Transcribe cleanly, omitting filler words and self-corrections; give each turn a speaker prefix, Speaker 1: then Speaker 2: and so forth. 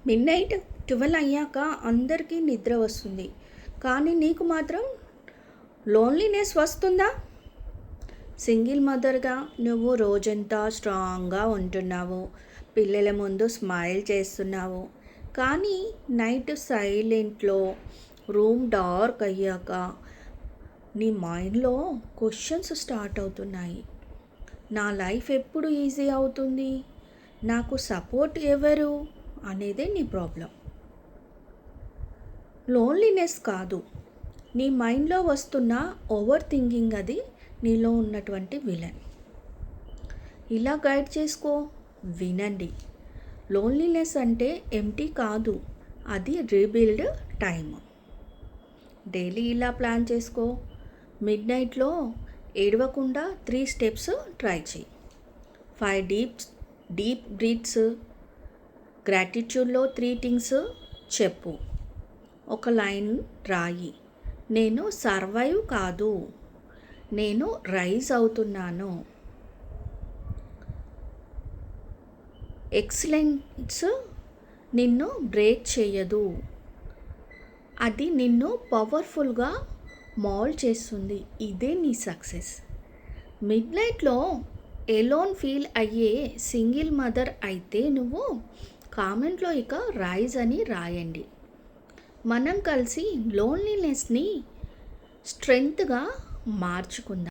Speaker 1: Midnight 12 అయ్యాక అందరికీ నిద్ర వస్తుంది. కానీ నీకు మాత్రం లోన్లీనెస్ వస్తుందా? సింగిల్ మదర్‌గా నువ్వు రోజంతా స్ట్రాంగ్‌గా ఉంటున్నావు. పిల్లల ముందు స్మైల్ చేస్తున్నావు. కానీ నైట్ సైలెంట్‌లో రూమ్ డార్క్ అయ్యాక నీ మైండ్‌లో క్వెషన్స్ స్టార్ట్ అవుతున్నాయి. నా లైఫ్ ఎప్పుడు ఈజీ అవుతుంది? నాకు సపోర్ట్ ఎవరు? అనేదే నీ ప్రాబ్లం. లోన్లీనెస్ కాదు, నీ మైండ్లో వస్తున్న ఓవర్ థింకింగ్. అది నీలో ఉన్నటువంటి విలన్. ఇలా గైడ్ చేసుకో, వినండి. లోన్లీనెస్ అంటే ఎంటీ కాదు, అది రీబిల్డ్ టైం. డైలీ ఇలా ప్లాన్ చేసుకో. మిడ్‌నైట్లో ఏడవకుండా 3 స్టెప్స్ ట్రై చేయి. 5 డీప్ బ్రీత్స్. గ్రాటిట్యూడ్లో 3 థింగ్స్ చెప్పు. ఒక లైన్ రాయి. నేను సర్వైవ్ కాదు, నేను రైజ్ అవుతున్నాను. ఎక్సలెన్స్ నిన్ను బ్రేక్ చేయదు, అది నిన్ను పవర్ఫుల్గా మౌల్డ్ చేస్తుంది. ఇదే నీ సక్సెస్. మిడ్‌నైట్లో ఎలోన్ ఫీల్ అయ్యే సింగిల్ మదర్ అయితే నువ్వు కామెంట్లో ఇక రైజ్ అని రాయండి. మనం కలిసి లోన్లీనెస్ని స్ట్రెంగ్త్గా మార్చుకుందాం.